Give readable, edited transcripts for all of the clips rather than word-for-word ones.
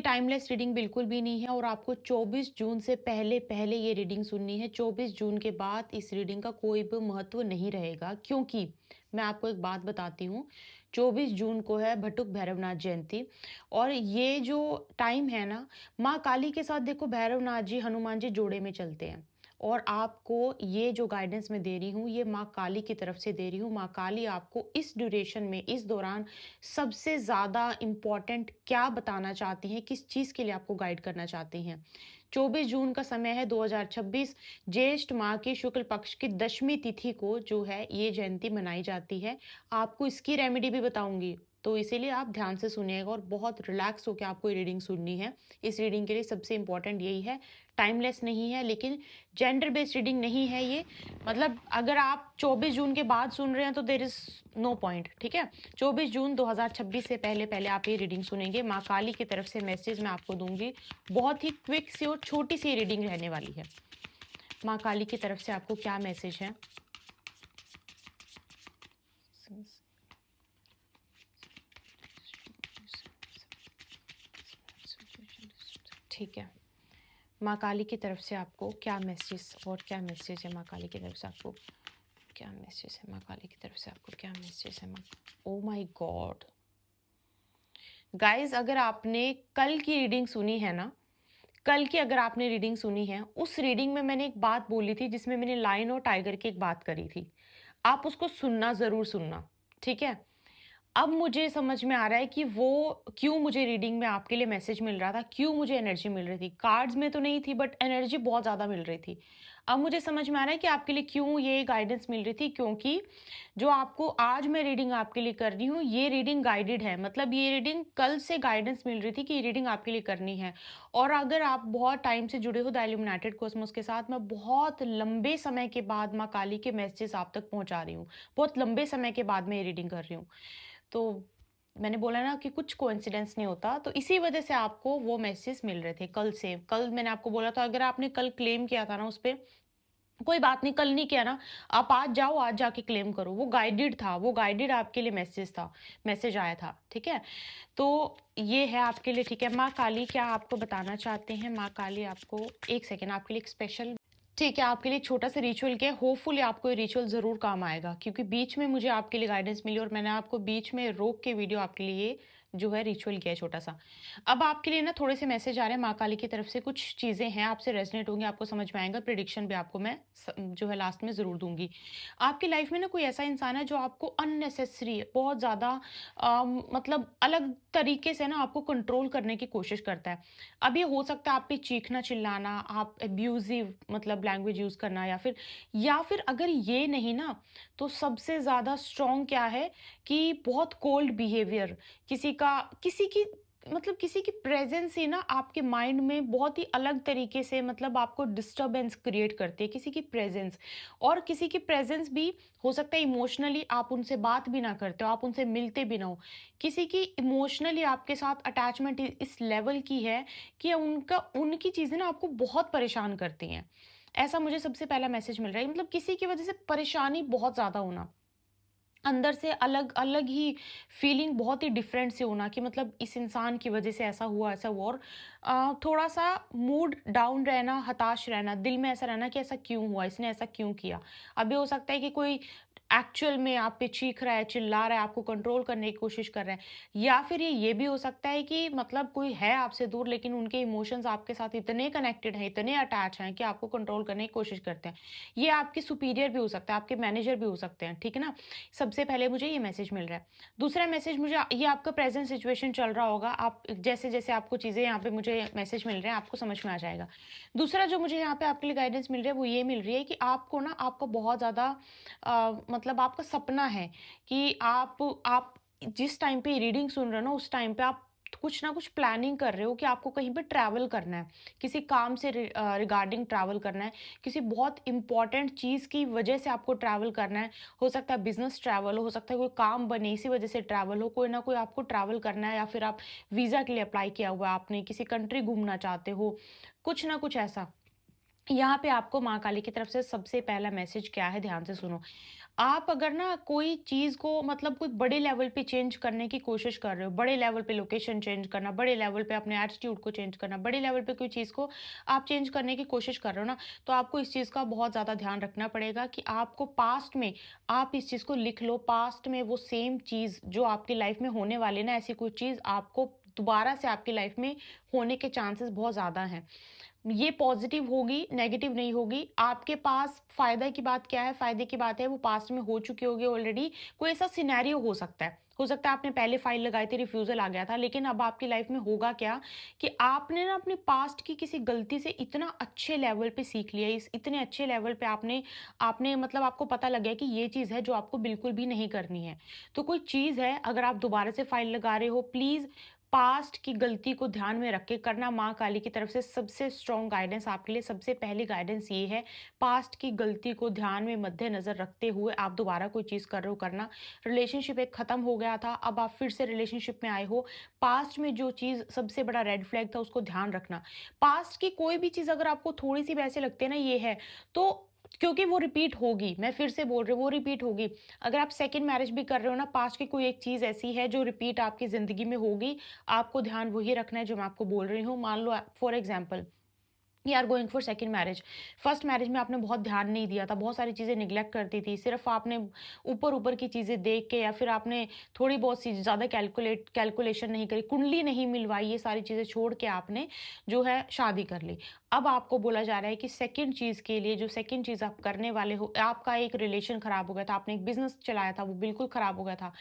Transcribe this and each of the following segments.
Timeless reading बिल्कुल भी नहीं है और आपको 24 जून से पहले पहले ये रीडिंग सुननी है। 24 जून के बाद इस रीडिंग का कोई भी महत्व नहीं रहेगा, क्योंकि मैं आपको एक बात बताती हूँ। 24 जून को है भट्टुक भैरवनाथ जयंती। और ये जो टाइम है ना, माँ काली के साथ देखो भैरवनाथ जी हनुमान जी जोड़े में चलते हैं। और आपको ये जो गाइडेंस मैं दे रही हूँ, ये माँ काली की तरफ से दे रही हूँ। माँ काली आपको इस ड्यूरेशन में, इस दौरान सबसे ज़्यादा इम्पोर्टेंट क्या बताना चाहती हैं, किस चीज़ के लिए आपको गाइड करना चाहती हैं। 24 जून का समय है 2026। ज्येष्ठ माह की शुक्ल पक्ष की दशमी तिथि को जो है ये जयंती मनाई जाती है। आपको इसकी रेमेडी भी बताऊँगी, तो इसीलिए आप ध्यान से सुनिएगा और बहुत रिलैक्स होके आपको ये रीडिंग सुननी है। इस रीडिंग के लिए सबसे इम्पोर्टेंट यही है, टाइमलेस नहीं है, लेकिन जेंडर बेस्ड रीडिंग नहीं है ये। मतलब अगर आप 24 जून के बाद सुन रहे हैं तो देयर इज़ नो पॉइंट, ठीक है? 24 जून 2026 से पहले-पहले आप ये रीडिंग सुनेंगे। माँ काली की तरफ से मैसेज मैं आपको दूँगी। बहुत ही क्विक सी और छोटी-सी रीडिंग रहने वाली है। माँ काली की तरफ से आपको क्या मैसेज है? ठीक है। माँ काली की तरफ से आपको क्या मैसेज और क्या मैसेज है? माँ काली की तरफ से आपको क्या मैसेज है? माँ काली की तरफ से आपको क्या मैसेज है? माँ ओह माय गॉड! गाइज़, अगर आपने कल की रीडिंग सुनी है ना, कल की अगर आपने रीडिंग सुनी है, उस रीडिंग में मैंने एक बात बोली थी जिसमें मैंने लायन और टाइगर की एक बात करी थी। आप उसको सुनना, ज़रूर सुनना, ठीक है? अब मुझे समझ में आ रहा है कि वो क्यों मुझे रीडिंग में आपके लिए मैसेज मिल रहा था, क्यों मुझे एनर्जी मिल रही थी। कार्ड्स में तो नहीं थी, बट एनर्जी बहुत ज़्यादा मिल रही थी। अब मुझे समझ में आ रहा है कि आपके लिए क्यों ये गाइडेंस मिल रही थी, क्योंकि जो आपको आज मैं रीडिंग आपके लिए कर रही हूँ, ये रीडिंग गाइडेड है। मतलब ये रीडिंग कल से गाइडेंस मिल रही थी कि ये रीडिंग आपके लिए करनी है। और अगर आप बहुत टाइम से जुड़े हो द इल्यूमिनेटेड कॉस्मोस के साथ, मैं बहुत लंबे समय के बाद माँ काली के मैसेजेस आप तक पहुँचा रही हूँ। बहुत लंबे समय के बाद मैं ये रीडिंग कर रही हूँ। तो मैंने बोला ना कि कुछ कोइंसिडेंस नहीं होता, तो इसी वजह से आपको वो मैसेज मिल रहे थे कल से। कल मैंने आपको बोला था, अगर आपने कल क्लेम किया था ना उस पे, कोई बात नहीं, कल नहीं किया ना, आप आज जाओ, आज जाके क्लेम करो। वो गाइडेड था, वो गाइडेड आपके लिए मैसेज था, मैसेज आया था, ठीक है? तो ये है आपके लिए, ठीक है? माँ काली क्या आपको बताना चाहते हैं? माँ काली आपको, एक सेकंड, आपके लिए एक स्पेशल, ठीक है, आपके लिए छोटा-सा रिचुअल किया है, होपफुली आपको ये रिचुअल ज़रूर काम आएगा, क्योंकि बीच में मुझे आपके लिए गाइडेंस मिली और मैंने आपको बीच में रोक के वीडियो आपके लिए जो है रिचुअल किया है छोटा-सा। अब आपके लिए ना थोड़े से मैसेज आ रहे हैं माँ काली की तरफ से, कुछ चीज़ें हैं आपसे रेज़ोनेट होंगी, आपको समझ में आएगा, प्रेडिक्शन भी आपको मैं जो है लास्ट में ज़रूर दूँगी। आपकी लाइफ़ में ना कोई ऐसा इंसान है जो आपको अननेसेसरी बहुत ज़्यादा मतलब अलग तरीके से ना आपको कंट्रोल करने की कोशिश करता है। अब ये हो सकता है आप पे चीखना-चिल्लाना, आप अब्यूज़िव मतलब लैंग्वेज यूज़ करना, या फिर अगर ये नहीं ना, तो सबसे ज़्यादा स्ट्रॉन्ग क्या है कि बहुत कोल्ड बिहेवियर, किसी की मतलब किसी की प्रेज़ेंस ही ना आपके माइंड में बहुत ही अलग तरीके से मतलब आपको डिस्टर्बेंस क्रिएट करती है, किसी की प्रेज़ेंस। और किसी की प्रेज़ेंस भी हो सकता है इमोशनली आप उनसे बात भी ना करते हो, आप उनसे मिलते भी ना हो। किसी की इमोशनली आपके साथ अटैचमेंट इस लेवल की है कि उनकी चीज़ें ना आपको बहुत परेशान करती हैं। ऐसा मुझे सबसे पहला मैसेज मिल रहा है, मतलब किसी की वज़ह से परेशानी बहुत ज़्यादा होना। अंदर से अलग अलग ही फीलिंग बहुत ही डिफरेंट सी होना कि मतलब इस इंसान की वजह से ऐसा हुआ, और थोड़ा सा मूड डाउन रहना, हताश रहना, दिल में ऐसा रहना कि ऐसा क्यों हुआ, इसने ऐसा क्यों किया। अभी हो सकता है कि कोई एक्चुअल में आप पे चीख रहा है, चिल्ला रहा है, आपको कंट्रोल करने की कोशिश कर रहा है, या फिर ये भी हो सकता है कि मतलब कोई है आपसे दूर लेकिन उनके इमोशंस आपके साथ इतने कनेक्टेड हैं, इतने अटैच हैं कि आपको कंट्रोल करने की कोशिश करते हैं। ये आपके सुपीरियर भी हो सकता है, आपके मैनेजर भी हो सकते हैं, ठीक है ना? सबसे पहले मुझे ये मैसेज मिल रहा है। दूसरा मैसेज मुझे ये आपका प्रेज़ेंट सिचुएशन चल रहा होगा, आप जैसे-जैसे आपको चीज़ें यहाँ पे मुझे मैसेज मिल रहे हैं, आपको समझ में आ जाएगा। दूसरा जो मुझे यहाँ पे आपके लिए गाइडेंस मिल रहा है, वो ये मिल रही है कि आपको ना आपका बहुत ज़्यादा मतलब आपका सपना है कि आप जिस टाइम पे रीडिंग सुन रहे हो ना, उस टाइम पे आप कुछ ना कुछ प्लानिंग कर रहे हो कि आपको कहीं पे ट्रैवल करना है, किसी काम से रिगार्डिंग ट्रैवल करना है, किसी बहुत इम्पोर्टेंट चीज़ की वजह से आपको ट्रैवल करना है। हो सकता है बिज़नेस ट्रैवल हो सकता है कोई काम बने इसी वजह से ट्रैवल हो, कोई ना कोई आपको ट्रैवल करना है, या फिर आप वीज़ा के लिए अप्लाई किया हुआ है आपने, किसी कंट्री घूमना चाहते हो, कुछ ना कुछ ऐसा। यहाँ पे आपको माँ काली की तरफ से सबसे पहला मैसेज क्या है, ध्यान से सुनो। आप अगर ना कोई चीज़ को मतलब कोई बड़े लेवल पे चेंज करने की कोशिश कर रहे हो, बड़े लेवल पे लोकेशन चेंज करना, बड़े लेवल पे अपने एटीट्यूड को चेंज करना, बड़े लेवल पे कोई चीज़ को आप चेंज करने की कोशिश कर रहे हो ना, तो आपको इस चीज़ का बहुत ज़्यादा ध्यान रखना पड़ेगा कि आपको पास्ट में आप इस चीज़ को लिख लो, पास्ट में वो सेम चीज़ जो आपकी लाइफ में होने वाली है ना, ऐसी कोई चीज़ आपको दोबारा से आपकी लाइफ में होने के चांसेस बहुत ज़्यादा हैं। ये पॉज़िटिव होगी, नेगेटिव नहीं होगी। आपके पास फ़ायदा की बात क्या है? फ़ायदे की बात है वो पास्ट में हो चुकी होगी ऑलरेडी। कोई ऐसा सिनेरियो हो सकता है। हो सकता है आपने पहले फ़ाइल लगाई थी, रिफ्यूज़ल आ गया था, लेकिन अब आपकी लाइफ़ में होगा क्या कि आपने ना अपनी पास्ट की किसी गलती से इतना अच्छे लेवल पे सीख लिया, इस इतने अच्छे लेवल पे आपने आपने मतलब आपको पता लग गया कि ये चीज़ है जो आपको बिल्कुल भी नहीं करनी है। तो कोई चीज़ है, अगर आप दोबारा से फ़ाइल लगा रहे हो, प्लीज़ पास्ट की गलती को ध्यान में रख के करना। माँ काली की तरफ से सबसे स्ट्रॉन्ग गाइडेंस आपके लिए, सबसे पहली गाइडेंस ये है, पास्ट की गलती को ध्यान में मद्देनजर रखते हुए आप दोबारा कोई चीज़ कर रहे हो करना। रिलेशनशिप एक ख़त्म हो गया था, अब आप फिर से रिलेशनशिप में आए हो। पास्ट में जो चीज़ सबसे बड़ा रेड फ्लैग था उसको ध्यान रखना। पास्ट की कोई भी चीज़ अगर आपको थोड़ी सी भी ऐसे लगती है ना ये है, तो क्योंकि वो रिपीट होगी, मैं फिर से बोल रही हूँ वो रिपीट होगी। अगर आप सेकंड मैरिज भी कर रहे हो ना, पास्ट की कोई एक चीज़ ऐसी है जो रिपीट आपकी ज़िंदगी में होगी, आपको ध्यान वही रखना है जो मैं आपको बोल रही हूँ। मान लो for example you are going for second marriage. First marriage में आपने बहुत ध्यान नहीं दिया था, बहुत सारी चीज़ें निग्लेक्ट करती थी, सिर्फ आपने ऊपर-ऊपर की चीज़ें देख के या फिर आपने थोड़ी बहुत सी ज़्यादा कैलकुलेशन नहीं करी, कुंडली नहीं मिलवाई, ये सारी चीज़ें छोड़ के आपने जो है शादी कर ली। अब आपको बोला जा रहा है कि सेकंड चीज़ के लिए जो सेकंड चीज़ आप करने वाले हो, आपका एक रिलेशन खराब हो गया था, आपने एक बिज़नेस चलाया था, वो बिल्कुल खराब हो गया था।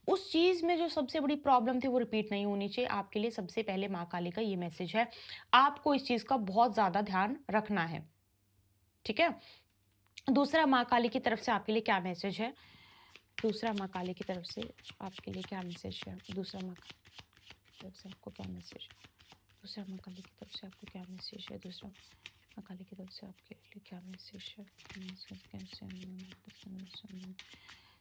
उस चीज़ में जो सबसे बड़ी प्रॉब्लम थी वो रिपीट नहीं होनी चाहिए। आपके लिए सबसे पहले माँ काली का ये मैसेज है। आपको इस चीज़ का बहुत ज़्यादा ध्यान रखना है, ठीक है? दूसरा माँ काली की तरफ से आपके लिए क्या मैसेज है? दूसरा माँ काली की तरफ से आपके लिए क्या मैसेज है? दूसरा माँ काली की तरफ से आपको क्या मैसेज है? दूसरा माँ काली की तरफ से आपको क्या मैसेज है? दूसरा माँ काली की तरफ से आपके लिए क्या मैसेज है?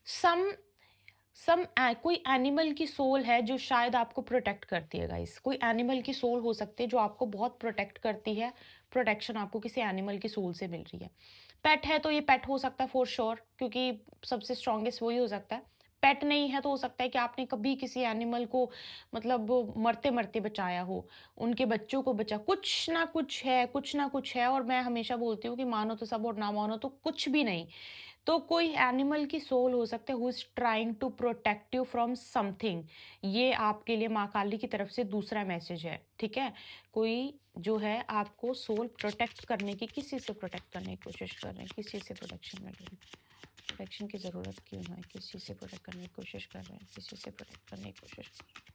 सम कोई एनिमल की सोल है जो शायद आपको प्रोटेक्ट करती है गाइस। कोई एनिमल की सोल हो सकती है जो आपको बहुत प्रोटेक्ट करती है। प्रोटेक्शन आपको किसी एनिमल की सोल से मिल रही है। पेट है तो ये पेट हो सकता है फॉर श्योर, क्योंकि सबसे स्ट्रॉन्गेस्ट वही हो सकता है। पेट नहीं है तो हो सकता है कि आपने कभी किसी एनिमल को मतलब मरते मरते बचाया हो, उनके बच्चों को बचा, कुछ ना कुछ है, कुछ ना कुछ है। और मैं हमेशा बोलती हूँ कि मानो तो सब और ना मानो तो कुछ भी नहीं। तो कोई एनिमल की सोल हो सकता है who is trying to protect you from something. ये आपके लिए माँ काली की तरफ से दूसरा मैसेज है, ठीक है? कोई जो है आपको सोल प्रोटेक्ट करने की, किसी से प्रोटेक्ट करने की कोशिश कर रहे हैं, किसी से प्रोटेक्शन मिल रही है। प्रोटेक्शन की ज़रूरत क्यों है? किसी से प्रोटेक्ट करने की कोशिश कर रहे हैं, किसी से प्रोटेक्ट करने की कोशिश कर रहे हैं।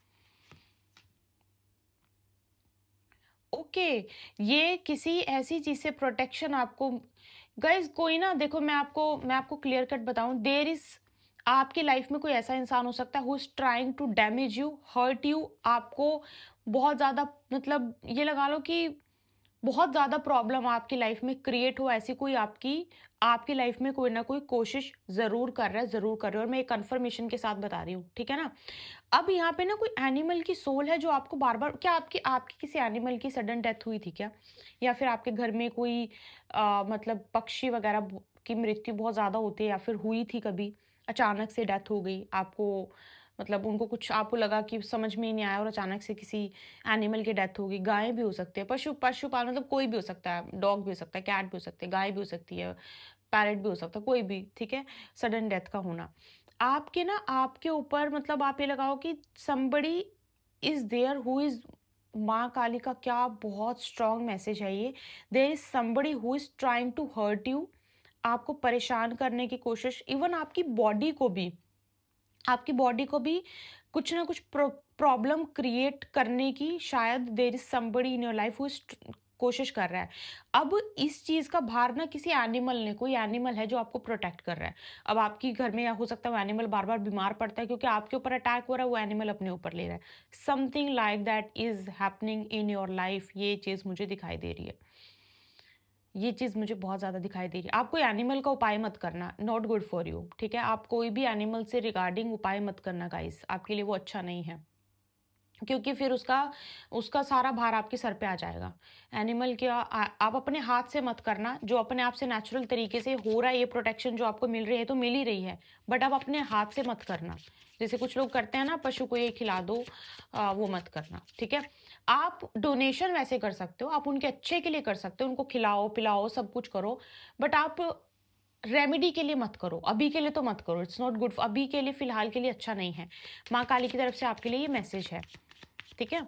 ओके, ये किसी ऐसी चीज़ से प्रोटेक्शन आपको गाइज़ कोई ना देखो मैं आपको क्लियर कट बताऊँ, देयर इज़ आपकी लाइफ़ में कोई ऐसा इंसान हो सकता है who is trying to damage you, hurt you, आपको बहुत ज़्यादा मतलब ये लगा लो कि बहुत ज़्यादा प्रॉब्लम आपकी लाइफ में क्रिएट हो, ऐसी कोई आपकी आपकी लाइफ में कोई ना कोई कोशिश ज़रूर कर रहा है, ज़रूर कर रहा है, और मैं एक कन्फर्मेशन के साथ बता रही हूँ, ठीक है ना? अब यहाँ पे ना कोई एनिमल की सोल है जो आपको बार-बार, क्या आपकी आपकी किसी एनिमल की सडन डेथ हुई थी क्या? या फिर आपके घर में कोई मतलब पक्षी वगैरह की मृत्यु बहुत ज़्यादा होती है या फिर हुई थी कभी? अचानक से डेथ हो गई, आपको मतलब उनको कुछ आपको लगा कि समझ में ही नहीं आया और अचानक से किसी एनिमल की डेथ हो गई। गाय भी हो सकती है, पशुपालन मतलब कोई भी हो सकता है, डॉग भी हो सकता है, कैट भी हो सकती है, गाय भी हो सकती है, पैरट भी हो सकता है, कोई भी, ठीक है? सडन डेथ का होना। आपके ना आपके ऊपर मतलब आप ये लगाओ कि somebody is there who is Maa Kali का क्या बहुत स्ट्रॉन्ग मैसेज है ये। There is somebody who is trying to hurt you, आपको परेशान करने की कोशिश, इवन आपकी बॉडी को भी कुछ ना कुछ प्रॉब्लम क्रिएट करने की शायद there is somebody in your life who is कोशिश कर रहा है। अब इस चीज का भार ना किसी एनिमल ने, कोई एनिमल है जो आपको प्रोटेक्ट कर रहा है। अब आपकी घर में या हो सकता है वो एनिमल बार बार बीमार पड़ता है क्योंकि आपके ऊपर अटैक हो रहा है, वो एनिमल अपने ऊपर ले रहा है। Something like that is happening in your life, ये चीज मुझे दिखाई दे रही है। ये चीज़ मुझे बहुत ज़्यादा दिखाई दे रही है। आप कोई एनिमल का उपाय मत करना, नॉट गुड फॉर यू, ठीक है? आप कोई भी एनिमल से रिगार्डिंग उपाय मत करना गाइस, आपके लिए वो अच्छा नहीं है। क्योंकि फिर उसका उसका सारा भार आपके सर पे आ जाएगा। एनिमल क्या आप अपने हाथ से मत करना, जो अपने आप से नेचुरल तरीके से हो रहा है, ये प्रोटेक्शन जो आपको मिल रही है तो मिल ही रही है, बट आप अपने हाथ से मत करना। जैसे कुछ लोग करते हैं ना, पशु को ये खिला दो, वो मत करना, ठीक है? आप डोनेशन वैसे कर सकते हो, आप उनके अच्छे के लिए कर सकते हो, उनको खिलाओ, पिलाओ, सब कुछ करो, बट आप रेमेडी के लिए मत करो, अभी के लिए तो मत करो, इट्स नॉट गुड, अभी के लिए, फिलहाल के लिए अच्छा नहीं है। माँ काली की तरफ से आपके लिए ये मैसेज है। ठीक है?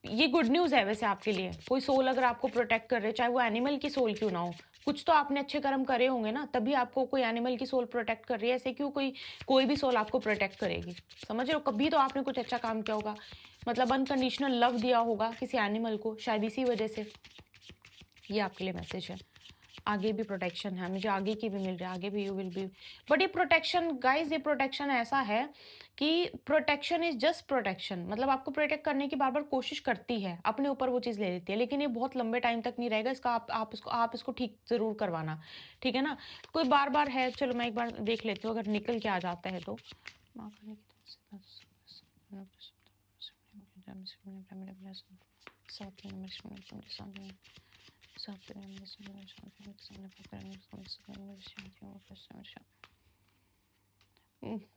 ये गुड न्यूज़ है वैसे आपके लिए। कोई सोल अगर आपको प्रोटेक्ट कर रहे हैं, चाहे वो एनिमल की सोल क्यों ना हो, कुछ तो आपने अच्छे कर्म करे होंगे ना, तभी आपको कोई एनिमल की सोल प्रोटेक्ट कर रही है। ऐसे क्यों कोई कोई भी सोल आपको प्रोटेक्ट करेगी? समझ रहे हो? कभी तो आपने कुछ अच्छा काम किया होगा, मतलब अनकंडीशनल लव दिया होगा किसी एनिमल को, शायद इसी वजह से। ये आपके लिए मैसेज है। आगे भी प्रोटेक्शन है, मुझे आगे की भी मिल रहा है, आगे भी यू विल बी, बट ये प्रोटेक्शन गाइस, ये प्रोटेक्शन ऐसा है कि प्रोटेक्शन इज जस्ट प्रोटेक्शन, मतलब आपको प्रोटेक्ट करने की बार बार कोशिश करती है, अपने ऊपर वो चीज़ ले लेती है, लेकिन ये बहुत लंबे टाइम तक नहीं रहेगा इसका। आप इसको ठीक जरूर करवाना, ठीक है ना? कोई बार बार है, चलो मैं एक बार देख लेती हूँ अगर निकल के आ जाता है तो। माँ करने की तरफ से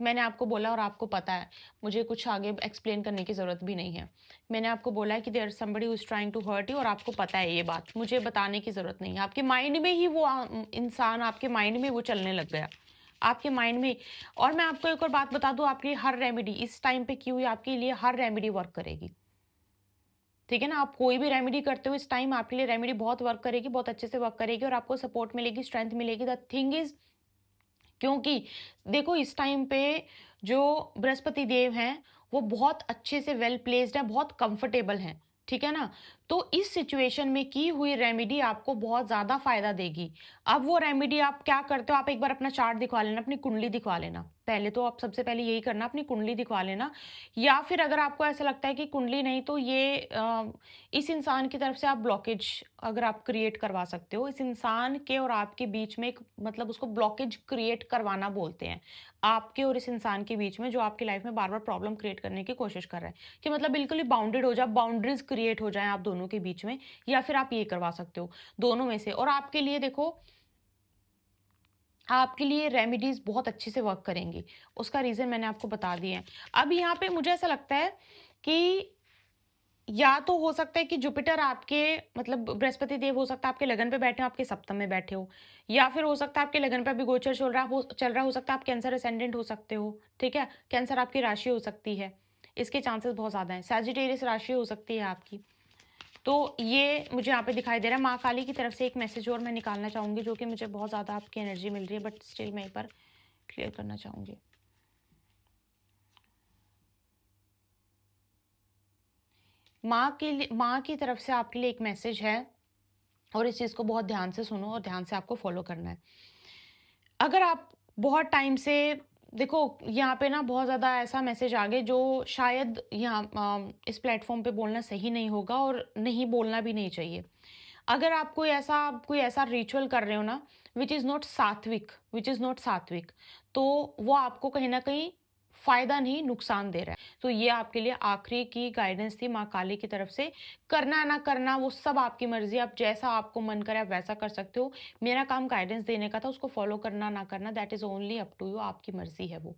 मैंने आपको बोला और आपको पता है, मुझे कुछ आगे एक्सप्लेन करने की ज़रूरत भी नहीं है। मैंने आपको बोला है कि there is somebody who is trying to hurt you, और आपको पता है ये बात, मुझे बताने की ज़रूरत नहीं है। आपके माइंड में ही वो इंसान, आपके माइंड में वो चलने लग गया। आपके माइंड में। और मैं आपको एक और बात बता दूँ, आपकी हर रेमेडी इस टाइम पे की हुई आपके लिए हर रेमेडी वर्क करेगी। ठीक है ना? आप कोई भी रेमेडी करते हो इस टाइम, आपके लिए रेमेडी बहुत वर्क करेगी, बहुत अच्छे से वर्क करेगी और आपको सपोर्ट मिलेगी, स्ट्रेंथ मिलेगी। द थिंग इज़, क्योंकि देखो इस टाइम पे जो बृहस्पति देव हैं, वो बहुत अच्छे से वेल प्लेस्ड हैं, बहुत कंफर्टेबल हैं, ठीक है ना? तो इस सिचुएशन में की हुई रेमेडी आपको बहुत ज़्यादा फ़ायदा देगी। अब वो रेमेडी आप क्या करते हो, आप एक बार अपना चार्ट दिखवा लेना, अपनी कुंडली दिखवा लेना। पहले तो आप सबसे पहले यही करना, अपनी कुंडली दिखवा लेना, या फिर अगर आपको ऐसा लगता है कि कुंडली नहीं तो ये इस इंसान की तरफ से आप ब्लॉकेज अगर आप क्रिएट करवा सकते हो, इस इंसान के और आपके बीच में एक, मतलब उसको ब्लॉकेज क्रिएट करवाना बोलते हैं। आपके और इस इंसान के बीच में जो आपकी लाइफ में बार-बार प्रॉब्लम क्रिएट करने की कोशिश कर रहा है, कि मतलब बिल्कुल ही बाउंडेड हो जाए, बाउंड्रीज़ क्रिएट हो जाएँ आप दोनों के बीच में, या फिर आप ये करवा सकते हो, दोनों में से। और आपके लिए देखो, आपके लिए रेमेडीज़ बहुत अच्छे से वर्क करेंगी। उसका रीज़न मैंने आपको बता दिए हैं। अब यहाँ पे मुझे ऐसा लगता है कि या तो हो सकता है कि जुपिटर आपके, मतलब बृहस्पति देव हो सकता है आपके लगन पे बैठे हो, आपके सप्तम में बैठे हो, या फिर हो सकता है आपके लगन पे अभी गोचर चल रहा हो सकता है आप कैंसर असेंडेंट हो सकते हो, ठीक है? कैंसर आपकी राशि हो सकती है, इसके चांसेस बहुत ज़्यादा हैं। सैजिटेरियस राशि हो सकती है आपकी। तो ये मुझे यहाँ पे दिखाई दे रहा है। माँ काली की तरफ से एक मैसेज और मैं निकालना चाहूँगी, जो कि मुझे बहुत ज़्यादा आपकी एनर्जी मिल रही है, बट स्टिल मैं एक बार क्लियर करना चाहूँगी। माँ की तरफ से आपके लिए एक मैसेज है, और इस चीज़ को बहुत ध्यान से सुनो और ध्यान से आपको फॉलो करना है। अगर आप बहुत टाइम से, देखो यहाँ पे ना बहुत ज़्यादा ऐसा मैसेज आ गए जो शायद यहाँ इस प्लेटफॉर्म पे बोलना सही नहीं होगा और नहीं बोलना भी नहीं चाहिए। अगर आप कोई ऐसा रिचुअल कर रहे हो ना, विच इज़ नॉट सात्विक, तो वो आपको कहीं न कहीं फ़ायदा नहीं, नुकसान दे रहा है। तो ये आपके लिए आखिरी की गाइडेंस थी माँ काली की तरफ से। करना ना करना वो सब आपकी मर्ज़ी है, आप जैसा आपको मन करे आप वैसा कर सकते हो। मेरा काम गाइडेंस देने का था, उसको फ़ॉलो करना ना करना that is only up to you, आपकी मर्ज़ी है वो।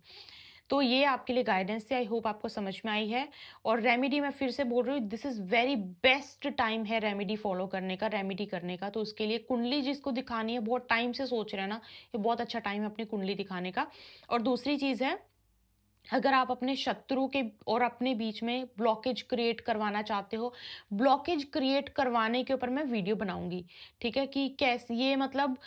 तो ये आपके लिए गाइडेंस थी, आई होप आपको समझ में आई है। और रेमेडी मैं फिर से बोल रही हूँ, this is very best time है रेमेडी फॉलो करने का, रेमेडी करने का। तो उसके लिए कुंडली जिसको दिखानी है, बहुत टाइम से सोच रहे हैं ना, ये बहुत अच्छा टाइम है अपनी कुंडली दिखाने का। और दूसरी चीज़ है, अगर आप अपने शत्रु के और अपने बीच में ब्लॉकेज क्रिएट करवाना चाहते हो, ब्लॉकेज क्रिएट करवाने के ऊपर मैं वीडियो बनाऊँगी, ठीक है? कि कैसे ये, मतलब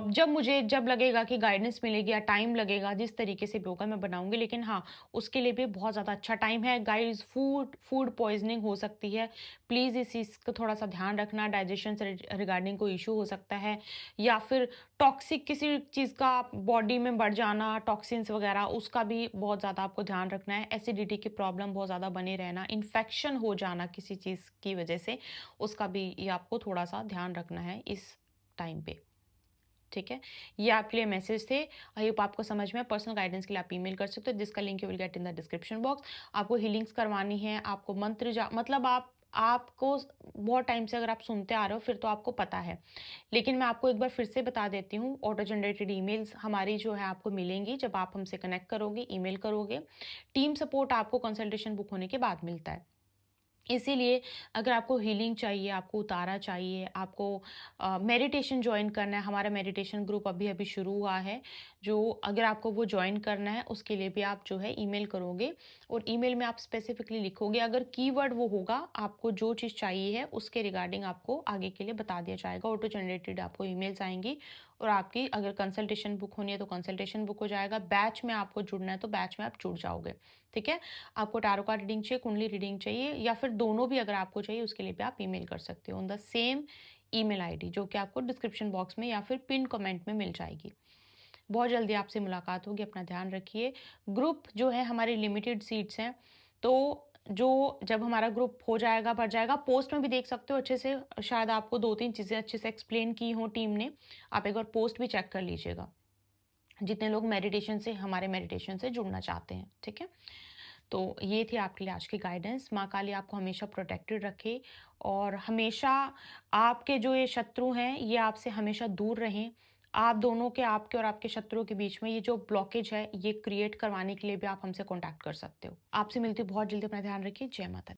जब लगेगा कि गाइडेंस मिलेगी या टाइम लगेगा, जिस तरीके से भी होगा मैं बनाऊँगी। लेकिन हाँ, उसके लिए भी बहुत ज़्यादा अच्छा टाइम है। गाइस, फूड फूड पॉइज़निंग हो सकती है। प्लीज़ इस चीज़ को थोड़ा-सा ध्यान रखना, डाइजेशन से रिगार्डिंग कोई इश्यू हो सकता है, या फिर टॉक्सिक किसी चीज़ का बॉडी में बढ़ जाना, टॉक्सिन्स वगैरह, उसका भी बहुत ज़्यादा आपको ध्यान रखना है। एसिडिटी की प्रॉब्लम बहुत ज़्यादा बने रहना, इन्फेक्शन हो जाना किसी चीज़ की वजह से, उसका भी ये आपको थोड़ा-सा ध्यान रखना है इस टाइम पे। ठीक है? ये आपके लिए मैसेज थे। आई होप आपको समझ में आया। पर्सनल गाइडेंस के लिए आप ईमेल कर सकते हो, जिसका link you will get in the description box. आपको हीलिंग्स करवानी है, आपको मंत्र जा मतलब आपको बहुत टाइम से अगर आप सुनते आ रहे हो फिर तो आपको पता है। लेकिन मैं आपको एक बार फिर से बता देती हूँ, ऑटो जनरेटेड ईमेल्स हमारी जो है आपको मिलेंगी जब आप हमसे कनेक्ट करोगे, ईमेल करोगे। टीम सपोर्ट आपको कंसल्टेशन बुक होने के बाद मिलता है। इसीलिए अगर आपको हीलिंग चाहिए, आपको उतारा चाहिए, आपको मेडिटेशन जॉइन करना है, हमारा मेडिटेशन ग्रुप अभी-अभी शुरू हुआ है, जो अगर आपको वो जॉइन करना है, उसके लिए भी आप जो है ईमेल करोगे और ईमेल में आप स्पेसिफिकली लिखोगे, अगर कीवर्ड वो होगा, आपको जो चीज़ चाहिए है, उसके रिगार्डिंग आपको आगे के लिए बता दिया जाएगा। ऑटो जनरेटेड आपको ईमेल्स आएँगी और आपकी अगर कंसल्टेशन बुक होनी है, तो कंसल्टेशन बुक हो जाएगा। बैच में आपको जुड़ना है, तो बैच में आप जुड़ जाओगे, ठीक है? आपको टैरो कार्ड रीडिंग चाहिए, कुंडली रीडिंग चाहिए या फिर दोनों भी अगर आपको चाहिए उसके लिए भी आप ईमेल कर सकते हो on the same email ID जो कि आपको डिस्क्रिप्शन बॉक्स में या फिर पिन कमेंट में मिल जाएगी। बहुत जल्दी आपसे मुलाकात होगी, अपना ध्यान रखिए। ग्रुप जो है हमारे लिमिटेड सीट्स हैं, तो जो जब हमारा ग्रुप हो जाएगा, भर जाएगा, पोस्ट में भी देख सकते हो अच्छे से, शायद आपको 2-3 चीज़ें अच्छे से एक्सप्लेन की हों टीम ने। आप एक बार पोस्ट भी चेक कर लीजिएगा, जितने लोग मेडिटेशन से हमारे मेडिटेशन से जुड़ना चाहते हैं, ठीक है? तो ये थी आपके लिए आज की गाइडेंस। माँ काली आपको हमेशा प्रोटेक्टेड रखे और हमेशा आपके जो ये शत्रु हैं, ये आपसे हमेशा दूर रहें। आप दोनों के, आपके और आपके शत्रुओं के बीच में ये जो ब्लॉकेज है, ये क्रिएट करवाने के लिए भी आप हमसे कॉन्टैक्ट कर सकते हो। आपसे मिलती हूँ बहुत जल्दी, अपना ध्यान रखिए। जय माता दी।